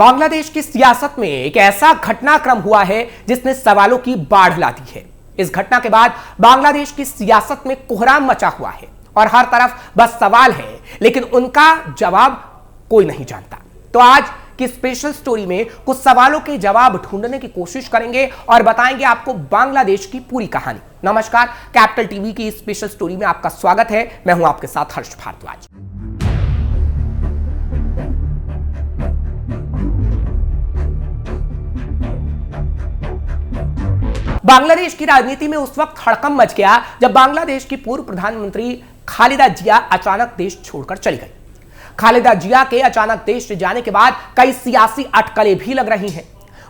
बांग्लादेश की सियासत में एक ऐसा घटनाक्रम हुआ है जिसने सवालों की बाढ़ ला दी है। इस घटना के बाद बांग्लादेश की सियासत में कोहराम मचा हुआ है और हर तरफ बस सवाल है, लेकिन उनका जवाब कोई नहीं जानता। तो आज की स्पेशल स्टोरी में कुछ सवालों के जवाब ढूंढने की कोशिश करेंगे और बताएंगे आपको बांग्लादेश की पूरी कहानी। नमस्कार, कैपिटल टीवी की स्पेशल स्टोरी में आपका स्वागत है। मैं हूं आपके साथ हर्ष भारद्वाज। बांग्लादेश की राजनीति में उस वक्त हड़कंप मच गया जब बांग्लादेश की पूर्व प्रधानमंत्री खालिदा जिया अचानक देश छोड़कर चली गई। खालिदा जिया के अचानक देश से जाने के बाद कई सियासी अटकलें भी लग रही हैं।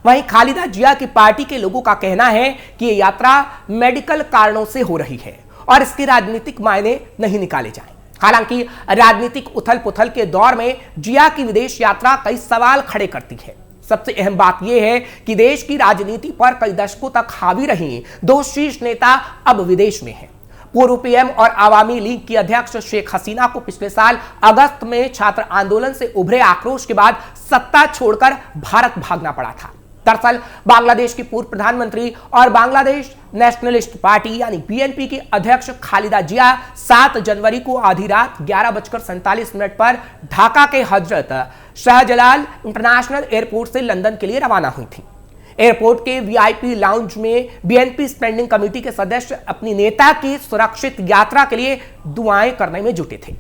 वहीं खालिदा जिया की पार्टी के लोगों का कहना है कि यह यात्रा मेडिकल कारणों से हो रही है और इसके राजनीतिक मायने नहीं निकाले जाएं। हालांकि राजनीतिक उथल पुथल के दौर में जिया की विदेश यात्रा कई सवाल खड़े करती है। सबसे अहम बात यह है कि देश की राजनीति पर कई दशकों तक हावी रही दो शीर्ष नेता अब विदेश में हैं। पूर्व पीएम और आवामी लीग की अध्यक्ष शेख हसीना को पिछले साल अगस्त में छात्र आंदोलन से उभरे आक्रोश के बाद सत्ता छोड़कर भारत भागना पड़ा था। दरअसल बांग्लादेश की पूर्व प्रधानमंत्री और बांग्लादेश नेशनलिस्ट पार्टी यानी बीएनपी की अध्यक्ष खालिदा जिया 7 जनवरी को आधी रात 11:47 पर ढाका के हजरत शाहजलाल इंटरनेशनल एयरपोर्ट से लंदन के लिए रवाना हुई थी। एयरपोर्ट के वीआईपी लाउंज में बीएनपी स्टैंडिंग कमेटी के सदस्य अपनी नेता की सुरक्षित यात्रा के लिए दुआएं करने में जुटे थे।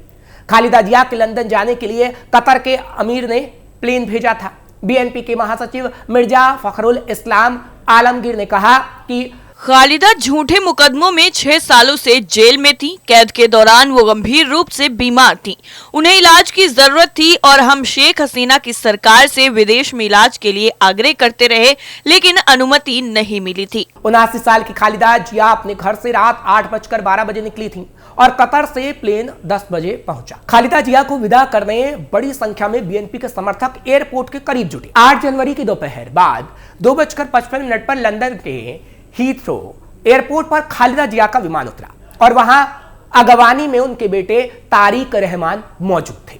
खालिदा जिया के लंदन जाने के लिए कतर के अमीर ने प्लेन भेजा था। बीएनपी के महासचिव मिर्जा फखरुल इस्लाम आलमगीर ने कहा कि खालिदा झूठे मुकदमों में 6 सालों से जेल में थी। कैद के दौरान वो गंभीर रूप से बीमार थी, उन्हें इलाज की जरूरत थी और हम शेख हसीना की सरकार से विदेश में इलाज के लिए आग्रह करते रहे, लेकिन अनुमति नहीं मिली थी। 79 साल की खालिदा जिया अपने घर से रात 8:12 निकली थी और कतर से प्लेन 10 बजे पहुंचा। खालिदा जिया को विदा करने बड़ी संख्या में बीएनपी के समर्थक एयरपोर्ट के करीब जुटे। 8 जनवरी की दोपहर बाद 2:55 पर लंदन के हीथ्रो एयरपोर्ट पर खालिदा जिया का विमान उतरा और वहां अगवानी में उनके बेटे तारिक रहमान मौजूद थे।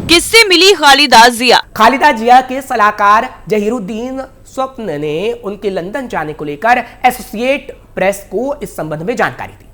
किससे मिली खालिदा जिया? खालिदा जिया के सलाहकार जहीरुद्दीन स्वप्न ने उनके लंदन जाने को लेकर एसोसिएट प्रेस को इस संबंध में जानकारी दी।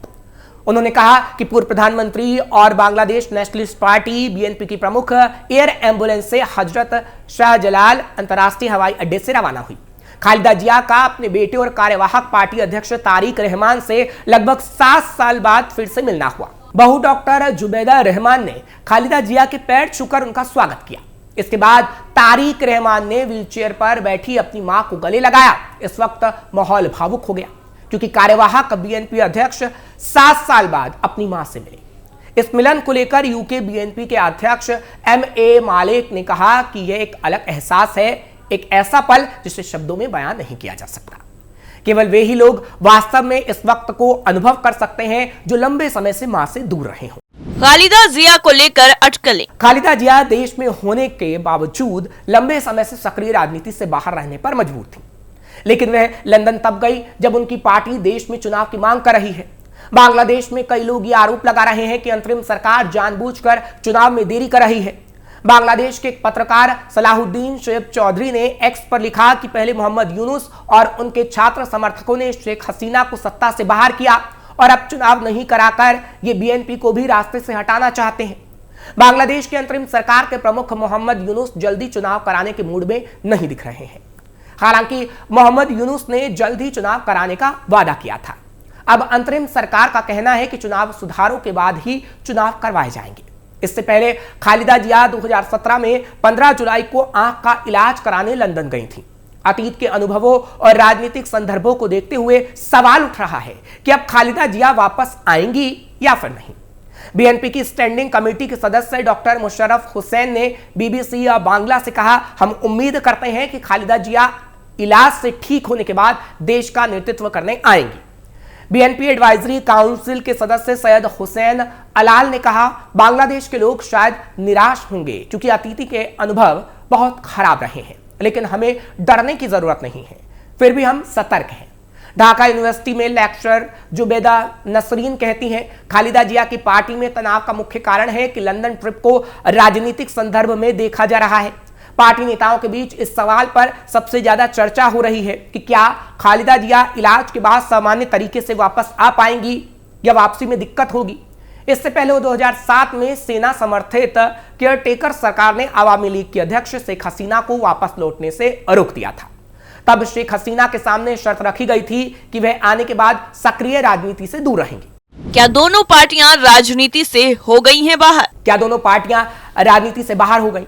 उन्होंने कहा कि पूर्व प्रधानमंत्री और बांग्लादेश नेशनलिस्ट पार्टी बीएनपी की प्रमुख एयर एम्बुलेंस से हजरत शाहजलाल अंतर्राष्ट्रीय हवाई अड्डे से रवाना हुई। खालिदा जिया का अपने बेटे और कार्यवाहक पार्टी अध्यक्ष तारिक रहमान से लगभग 7 साल बाद फिर से मिलना हुआ। बहू डॉक्टर जुबैदा रहमान ने खालिदा जिया के पैर छूकर उनका स्वागत किया। इसके बाद तारिक रहमान ने व्हीलचेयर पर बैठी अपनी मां को गले लगाया। इस वक्त माहौल भावुक हो गया क्योंकि कार्यवाहक बीएनपी अध्यक्ष 7 साल बाद अपनी मां से मिले। इस मिलन को लेकर यूके बीएनपी के अध्यक्ष MA मालिक ने कहा कि यह एक अलग एहसास है, एक ऐसा पल जिसे शब्दों में बयान नहीं किया जा सकता। केवल वे ही लोग वास्तव में इस वक्त को अनुभव कर सकते हैं जो लंबे समय से मां से दूर रहे हों। खालिदा जिया को लेकर अटकलें। खालिदा जिया देश में होने के बावजूद लंबे समय से सक्रिय राजनीति से बाहर रहने पर मजबूर थी, लेकिन वह लंदन तब गई जब उनकी पार्टी देश में चुनाव की मांग कर रही है। बांग्लादेश में कई लोग ये आरोप लगा रहे हैं कि अंतरिम सरकार जानबूझकर चुनाव में देरी कर रही है। बांग्लादेश के एक पत्रकार सलाहुद्दीन शोएब चौधरी ने एक्स पर लिखा कि पहले मोहम्मद यूनुस और उनके छात्र समर्थकों ने शेख हसीना को सत्ता से बाहर किया और अब चुनाव नहीं कराकर ये बीएनपी को भी रास्ते से हटाना चाहते हैं। बांग्लादेश के अंतरिम सरकार के प्रमुख मोहम्मद यूनुस जल्दी चुनाव कराने के मूड में नहीं दिख रहे हैं। हालांकि मोहम्मद यूनुस ने जल्द ही चुनाव कराने का वादा किया था। अब अंतरिम सरकार का कहना है कि चुनाव सुधारों के बाद ही चुनाव करवाए जाएंगे। इससे पहले खालिदा जिया 2017 में 15 जुलाई को आंख का इलाज कराने लंदन गई थी। अतीत के अनुभवों और राजनीतिक संदर्भों को देखते हुए सवाल उठ रहा है कि अब खालिदा जिया वापस आएंगी या फिर नहीं। बीएनपी की स्टैंडिंग कमेटी के सदस्य डॉक्टर मुशर्रफ हुसैन ने BBC बांग्ला से कहा, हम उम्मीद करते हैं कि खालिदा जिया इलाज से ठीक होने के बाद देश का नेतृत्व करने आएंगी। बीएनपी एडवाइजरी काउंसिल के सदस्य सैयद हुसैन अलाल ने कहा, बांग्लादेश के लोग शायद निराश होंगे क्योंकि अतीत के अनुभव बहुत खराब रहे हैं, लेकिन हमें डरने की जरूरत नहीं है, फिर भी हम सतर्क हैं। ढाका यूनिवर्सिटी में लेक्चरर जुबैदा नसरीन कहती हैं, खालिदा जिया की पार्टी में तनाव का मुख्य कारण है कि लंदन ट्रिप को राजनीतिक संदर्भ में देखा जा रहा है। पार्टी नेताओं के बीच इस सवाल पर सबसे ज्यादा चर्चा हो रही है कि क्या खालिदा जिया इलाज के बाद सामान्य तरीके से वापस आ पाएंगी या वापसी में दिक्कत होगी। इससे पहले 2007 में सेना समर्थित केयरटेकर सरकार ने आवामी लीग की अध्यक्ष शेख हसीना को वापस लौटने से रोक दिया था। तब शेख हसीना के सामने शर्त रखी गई थी कि वह आने के बाद सक्रिय राजनीति से दूर रहेंगी। क्या दोनों पार्टियां राजनीति से हो गई हैं बाहर? क्या दोनों पार्टियां राजनीति से बाहर हो गई?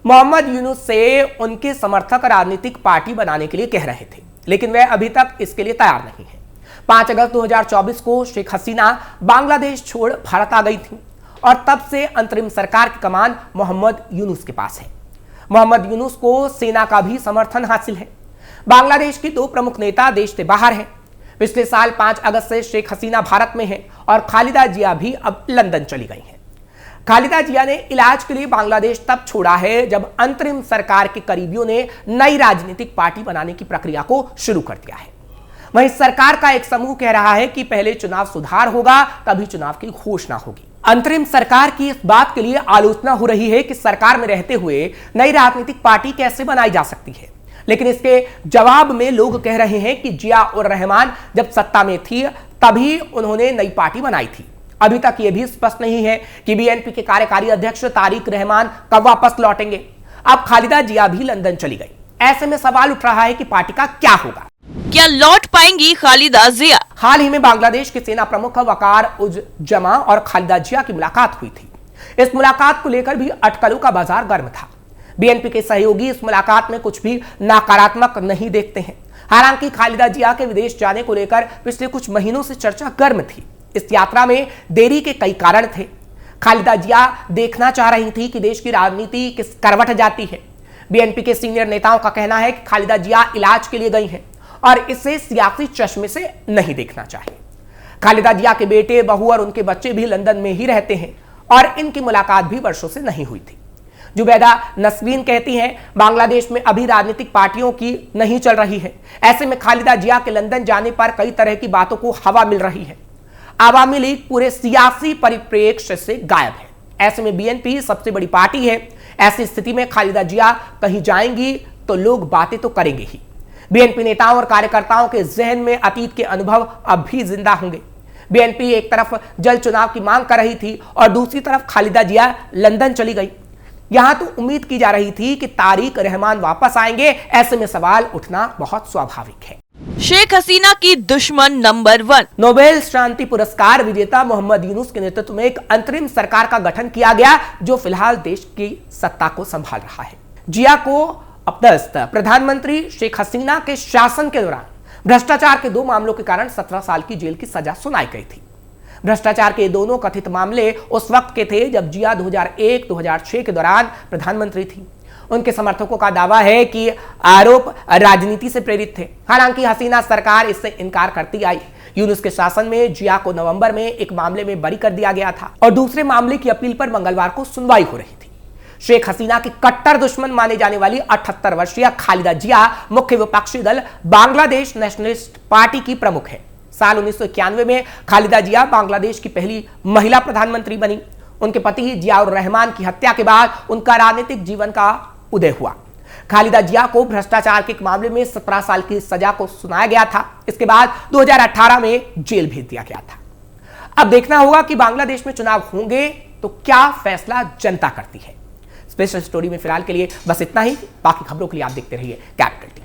मोहम्मद यूनुस से उनके समर्थक राजनीतिक पार्टी बनाने के लिए कह रहे थे, लेकिन वह अभी तक इसके लिए तैयार नहीं है। 5 अगस्त 2024 को शेख हसीना बांग्लादेश छोड़ भारत आ गई थी और तब से अंतरिम सरकार की कमान मोहम्मद यूनुस के पास है। मोहम्मद यूनुस को सेना का भी समर्थन हासिल है। बांग्लादेश के 2 प्रमुख नेता देश से बाहर हैं। पिछले साल 5 अगस्त से शेख हसीना भारत में है और खालिदा जिया भी अब लंदन चली गई हैं। खालिदा जिया ने इलाज के लिए बांग्लादेश तब छोड़ा है जब अंतरिम सरकार के करीबियों ने नई राजनीतिक पार्टी बनाने की प्रक्रिया को शुरू कर दिया है। वहीं सरकार का एक समूह कह रहा है कि पहले चुनाव सुधार होगा, तभी चुनाव की घोषणा होगी। अंतरिम सरकार की इस बात के लिए आलोचना हो रही है कि सरकार में रहते हुए नई राजनीतिक पार्टी कैसे बनाई जा सकती है, लेकिन इसके जवाब में लोग कह रहे हैं कि जिया और रहमान जब सत्ता में थी तभी उन्होंने नई पार्टी बनाई थी। अभी तक यह भी स्पष्ट नहीं है कि बीएनपी के कार्यकारी अध्यक्ष तारिक रहमान कब वापस लौटेंगे। अब खालिदा जिया भी लंदन चली गई। ऐसे में सवाल उठ रहा है कि पार्टी का क्या होगा। क्या लौट पाएंगी खालिदा जिया? हाल ही में बांग्लादेश के सेना प्रमुख वकार उज जमा और खालिदा जिया की मुलाकात हुई थी। इस मुलाकात को लेकर भी अटकलों का बाजार गर्म था। बीएनपी के सहयोगी इस मुलाकात में कुछ भी नकारात्मक नहीं देखते हैं। हालांकि खालिदा जिया के विदेश जाने को लेकर पिछले कुछ महीनों से चर्चा गर्म थी। इस यात्रा में देरी के कई कारण थे। खालिदा जिया देखना चाह रही थी कि देश की राजनीति किस करवट जाती है। बीएनपी के सीनियर नेताओं का कहना है कि खालिदा जिया इलाज के लिए गई हैं और इसे सियासी चश्मे से नहीं देखना चाहिए। खालिदा जिया के बेटे, बहू और उनके बच्चे भी लंदन में ही रहते हैं और इनकी मुलाकात भी वर्षों से नहीं हुई थी। जुबैदा नस्वीन कहती हैं, बांग्लादेश में अभी राजनीतिक पार्टियों की नहीं चल रही है। ऐसे में खालिदा जिया के लंदन जाने पर कई तरह की बातों को हवा मिल रही है। आवामी लीग पूरे सियासी परिप्रेक्ष्य से गायब है। ऐसे में बीएनपी सबसे बड़ी पार्टी है। ऐसी स्थिति में खालिदा जिया कहीं जाएंगी तो लोग बातें तो करेंगे ही। बीएनपी नेताओं और कार्यकर्ताओं के जहन में अतीत के अनुभव अब भी जिंदा होंगे। बीएनपी एक तरफ जल्द चुनाव की मांग कर रही थी और दूसरी तरफ खालिदा जिया लंदन चली गई। यहां तो उम्मीद की जा रही थी कि तारिक रहमान वापस आएंगे। ऐसे में सवाल उठना बहुत स्वाभाविक है। शेख हसीना की दुश्मन नंबर 1। नोबेल शांति पुरस्कार विजेता मोहम्मद यूनुस के नेतृत्व में एक अंतरिम सरकार का गठन किया गया जो फिलहाल देश की सत्ता को संभाल रहा है। जिया को अपदस्थ प्रधानमंत्री शेख हसीना के शासन के दौरान भ्रष्टाचार के 2 मामलों के कारण 17 साल की जेल की सजा सुनाई गई थी। भ्रष्टाचार के दोनों कथित मामले उस वक्त के थे जब जिया 2001-2006 के दौरान प्रधानमंत्री थी। उनके समर्थकों का दावा है कि आरोप राजनीति से प्रेरित थे। हालांकि हसीना सरकार इससे इनकार करती आई। यूनुस के शासन में जिया को नवंबर में एक मामले में बरी कर दिया गया था और दूसरे मामले की अपील पर मंगलवार को सुनवाई हो रही थी। शेख हसीना की कट्टर दुश्मन माने जाने वाली 78 वर्षीय खालिदा जिया मुख्य विपक्षी दल बांग्लादेश नेशनलिस्ट पार्टी की प्रमुख है। साल 1991 में खालिदा जिया बांग्लादेश की पहली महिला प्रधानमंत्री बनी। उनके पति जियाउर रहमान की हत्या के बाद उनका राजनीतिक जीवन का उदय हुआ। खालिदा जिया को भ्रष्टाचार के एक मामले में 17 साल की सजा को सुनाया गया था। इसके बाद 2018 में जेल भेज दिया गया था। अब देखना होगा कि बांग्लादेश में चुनाव होंगे तो क्या फैसला जनता करती है। स्पेशल स्टोरी में फिलहाल के लिए बस इतना ही। बाकी खबरों के लिए आप देखते रहिए कैपिटल टीवी।